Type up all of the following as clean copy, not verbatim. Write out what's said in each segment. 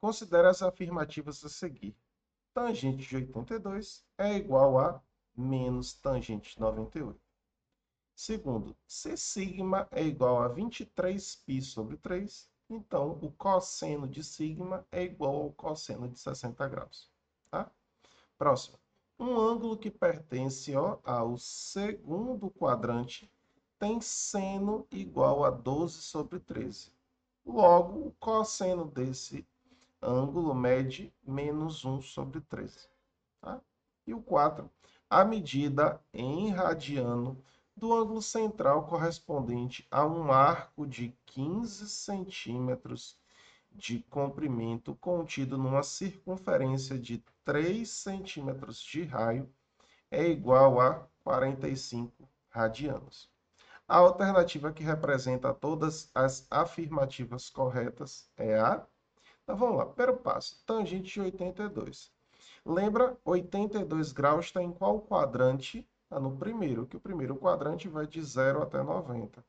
Considere as afirmativas a seguir. Tangente de 82 é igual a menos tangente de 98. Segundo, se sigma é igual a 23π sobre 3, então o cosseno de sigma é igual ao cosseno de 60 graus. Tá? Próximo. Um ângulo que pertence ao segundo quadrante tem seno igual a 12 sobre 13. Logo, o cosseno desse ângulo mede menos 1 sobre 13. Tá? E o 4. A medida em radiano do ângulo central correspondente a um arco de 15 centímetros de comprimento contido numa circunferência de 3 centímetros de raio é igual a 45 radianos. A alternativa que representa todas as afirmativas corretas é a... Então vamos lá, primeiro passo, tangente de 82. Lembra, 82 graus está em qual quadrante? Está no primeiro, que o primeiro quadrante vai de 0 até 90.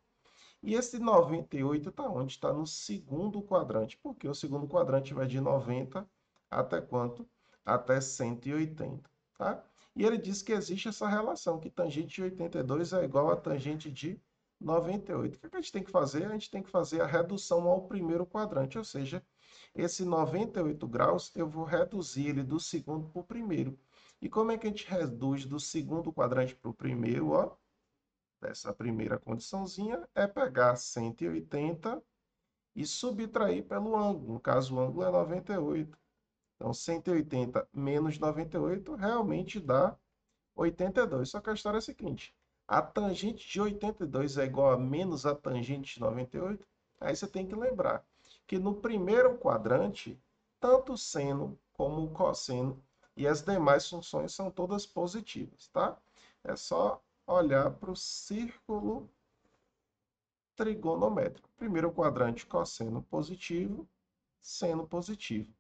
E esse 98 está onde? Está no segundo quadrante, porque o segundo quadrante vai de 90 até quanto? Até 180, tá? E ele diz que existe essa relação, que tangente de 82 é igual a tangente de 98. O que a gente tem que fazer? A gente tem que fazer a redução ao primeiro quadrante, ou seja, esse 98 graus eu vou reduzir ele do segundo para o primeiro. E como é que a gente reduz do segundo quadrante para o primeiro? Ó, essa primeira condiçãozinha é pegar 180 e subtrair pelo ângulo. No caso, o ângulo é 98. Então, 180 menos 98 realmente dá 82. Só que a história é a seguinte: a tangente de 82 é igual a menos a tangente de 98. Aí você tem que lembrar que no primeiro quadrante, tanto o seno como o cosseno e as demais funções são todas positivas, tá? É só olhar para o círculo trigonométrico. Primeiro quadrante, cosseno positivo, seno positivo.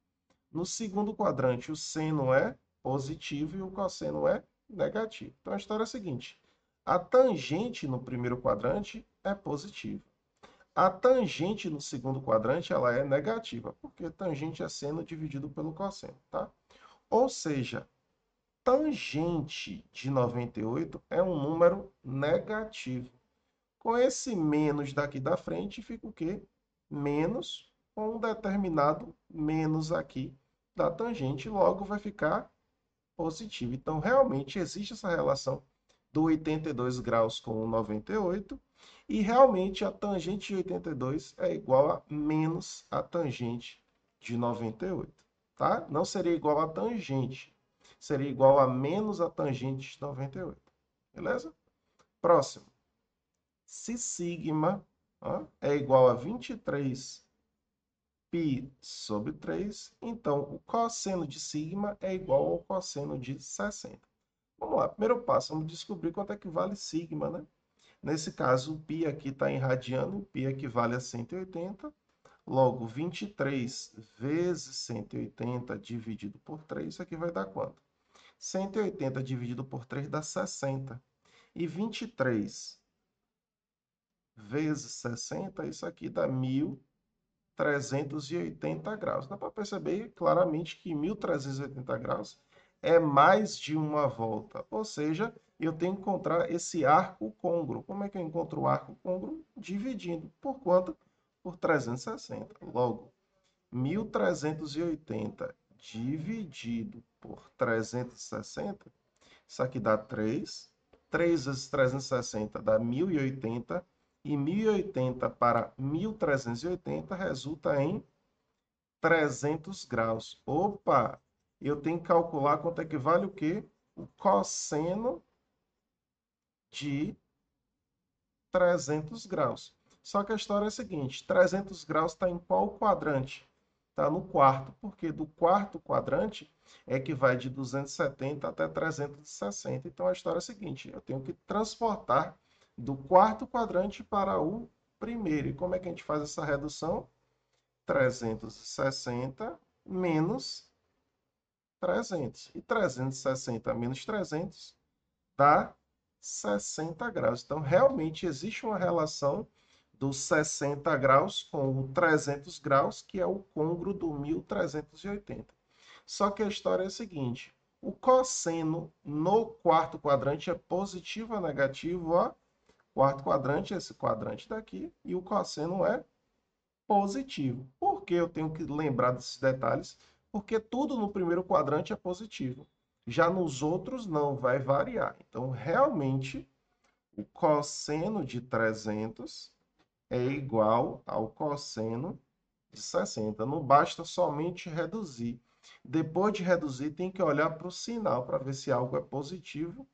No segundo quadrante, o seno é positivo e o cosseno é negativo. Então, a história é a seguinte: a tangente no primeiro quadrante é positiva. A tangente no segundo quadrante ela é negativa, porque tangente é seno dividido pelo cosseno, tá? Ou seja, tangente de 98 é um número negativo. Com esse menos daqui da frente, fica o quê? Menos com um determinado menos aqui da tangente, logo vai ficar positivo. Então, realmente existe essa relação do 82 graus com o 98, e realmente a tangente de 82 é igual a menos a tangente de 98, tá? Não seria igual a tangente, seria igual a menos a tangente de 98, beleza? Próximo. Se sigma é igual a 23 π sobre 3, então o cosseno de sigma é igual ao cosseno de 60. Vamos lá, primeiro passo, vamos descobrir quanto é que vale sigma, né? Nesse caso, o π aqui está em radiano, o π equivale a 180, logo 23 vezes 180 dividido por 3, isso aqui vai dar quanto? 180 dividido por 3 dá 60. E 23 vezes 60, isso aqui dá 1.380 graus. Dá para perceber claramente que 1.380 graus é mais de uma volta. Ou seja, eu tenho que encontrar esse arco côngruo. Como é que eu encontro o arco côngruo? Dividindo. Por quanto? Por 360. Logo, 1.380 dividido por 360, isso aqui dá 3. 3 vezes 360 dá 1.080. E 1.080 para 1.380 resulta em 300 graus. Opa! Eu tenho que calcular quanto é que vale o quê? O cosseno de 300 graus. Só que a história é a seguinte: 300 graus está em qual quadrante? Está no quarto, porque do quarto quadrante é que vai de 270 até 360. Então a história é a seguinte: eu tenho que transportar do quarto quadrante para o primeiro. E como é que a gente faz essa redução? 360 menos 300. E 360 menos 300 dá 60 graus. Então, realmente existe uma relação dos 60 graus com o 300 graus, que é o côngruo do 1380. Só que a história é a seguinte, o cosseno no quarto quadrante é positivo ou negativo? Ó, quarto quadrante é esse quadrante daqui, e o cosseno é positivo. Por que eu tenho que lembrar desses detalhes? Porque tudo no primeiro quadrante é positivo. Já nos outros não, vai variar. Então, realmente, o cosseno de 300 é igual ao cosseno de 60. Não basta somente reduzir. Depois de reduzir, tem que olhar para o sinal para ver se algo é positivo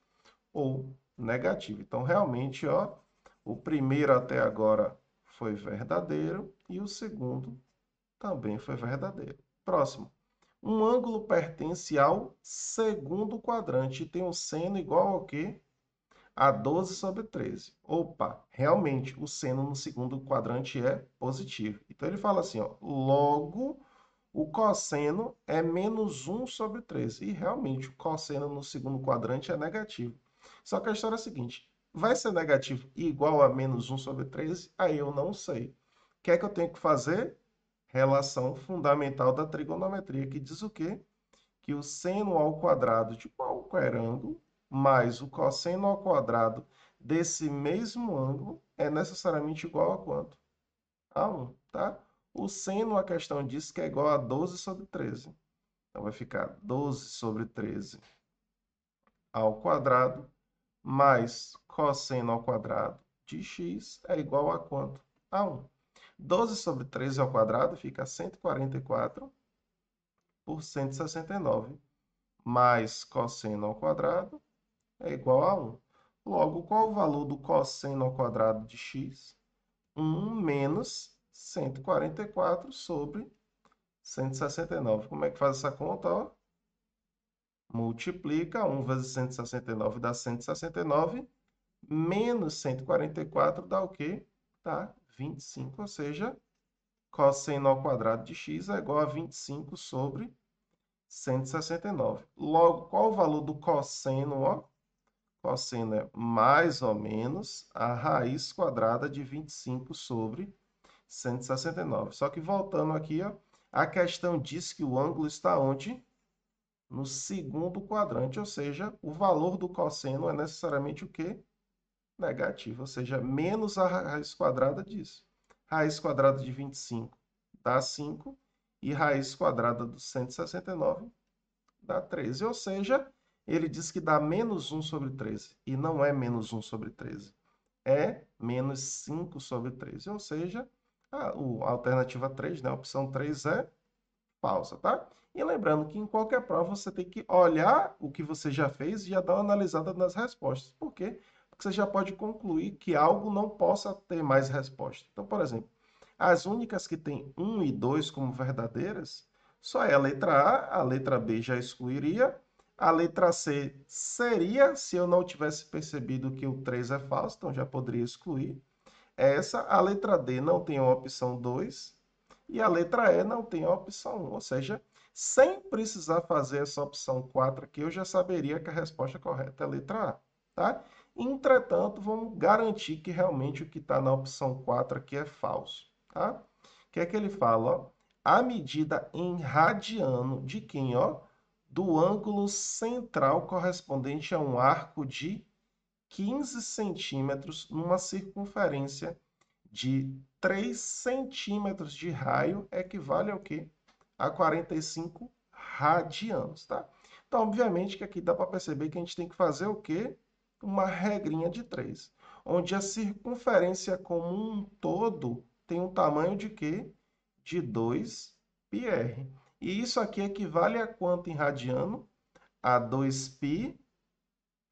ou negativo. Então, realmente, ó, o primeiro até agora foi verdadeiro e o segundo também foi verdadeiro. Próximo. Um ângulo pertence ao segundo quadrante e tem um seno igual ao quê? A 12 sobre 13. Opa, realmente o seno no segundo quadrante é positivo. Então ele fala assim, ó, logo o cosseno é menos 1 sobre 13. E realmente o cosseno no segundo quadrante é negativo. Só que a história é a seguinte, vai ser negativo igual a menos 1 sobre 13? Aí eu não sei. O que é que eu tenho que fazer? Relação fundamental da trigonometria, que diz o quê? Que o seno ao quadrado de qualquer ângulo mais o cosseno ao quadrado desse mesmo ângulo é necessariamente igual a quanto? A 1, tá? O seno, a questão diz que é igual a 12 sobre 13. Então, vai ficar 12 sobre 13 ao quadrado mais cosseno ao quadrado de x é igual a quanto? A 1. 12 sobre 13 ao quadrado fica 144 por 169, mais cosseno ao quadrado é igual a 1. Logo, qual o valor do cosseno ao quadrado de x? 1 menos 144 sobre 169. Como é que faz essa conta? Ó? Multiplica 1 vezes 169 dá 169, menos 144 dá o quê? Dá 25, ou seja, cosseno ao quadrado de x é igual a 25 sobre 169. Logo, qual o valor do cosseno? Ó? Cosseno é mais ou menos a raiz quadrada de 25 sobre 169. Só que voltando aqui, ó, a questão diz que o ângulo está onde? No segundo quadrante, ou seja, o valor do cosseno é necessariamente o quê? Negativo, ou seja, menos a raiz quadrada disso. Raiz quadrada de 25 dá 5 e raiz quadrada do 169 dá 13. Ou seja, ele diz que dá menos 1 sobre 13. E não é menos 1 sobre 13. É menos 5 sobre 13. Ou seja, a alternativa 3, né? A opção 3 é falsa, tá? E lembrando que em qualquer prova você tem que olhar o que você já fez e já dar uma analisada nas respostas. Por quê? Porque você já pode concluir que algo não possa ter mais resposta. Então, por exemplo, as únicas que têm 1 e 2 como verdadeiras, só é a letra B já excluiria, a letra C seria, se eu não tivesse percebido que o 3 é falso, então já poderia excluir. Essa, a letra D não tem a opção 2 e a letra E não tem a opção 1, ou seja, sem precisar fazer essa opção 4 aqui, eu já saberia que a resposta correta é a letra A, tá? Entretanto, vamos garantir que realmente o que está na opção 4 aqui é falso, tá? O que é que ele fala, ó? A medida em radiano de quem, ó? Do ângulo central correspondente a um arco de 15 centímetros numa circunferência de 3 centímetros de raio equivale ao quê? A 45 radianos, tá? Então, obviamente que aqui dá para perceber que a gente tem que fazer o quê? Uma regrinha de 3, onde a circunferência como um todo tem um tamanho de quê? De 2 πr. E isso aqui equivale a quanto em radiano? A 2π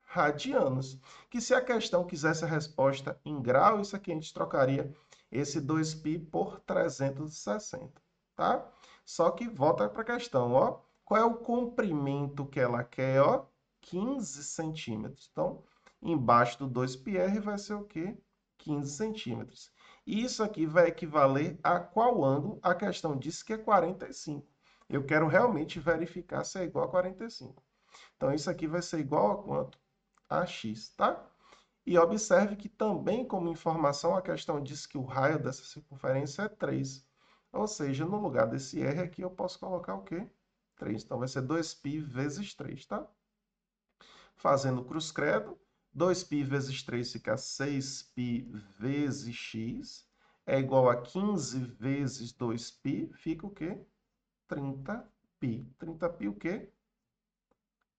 radianos. Que se a questão quisesse a resposta em grau, isso aqui a gente trocaria esse 2π por 360, tá? Só que volta para a questão, ó. Qual é o comprimento que ela quer, ó? 15 centímetros. Então, embaixo do 2πr vai ser o quê? 15 centímetros. E isso aqui vai equivaler a qual ângulo? A questão diz que é 45. Eu quero realmente verificar se é igual a 45. Então, isso aqui vai ser igual a quanto? A x, tá? E observe que também, como informação, a questão diz que o raio dessa circunferência é 3. Ou seja, no lugar desse R aqui, eu posso colocar o quê? 3. Então, vai ser 2π vezes 3, tá? Fazendo cruz-credo, 2π vezes 3 fica 6π vezes x, é igual a 15 vezes 2π, fica o quê? 30π. 30π o quê?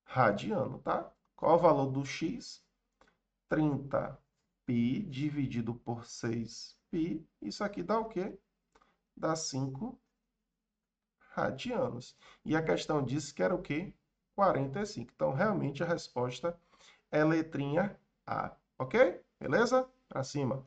Radiano, tá? Qual o valor do x? 30π dividido por 6π. Isso aqui dá o quê? Dá 5 radianos. E a questão disse que era o quê? 45. Então, realmente, a resposta é letrinha A. Ok? Beleza? Para cima.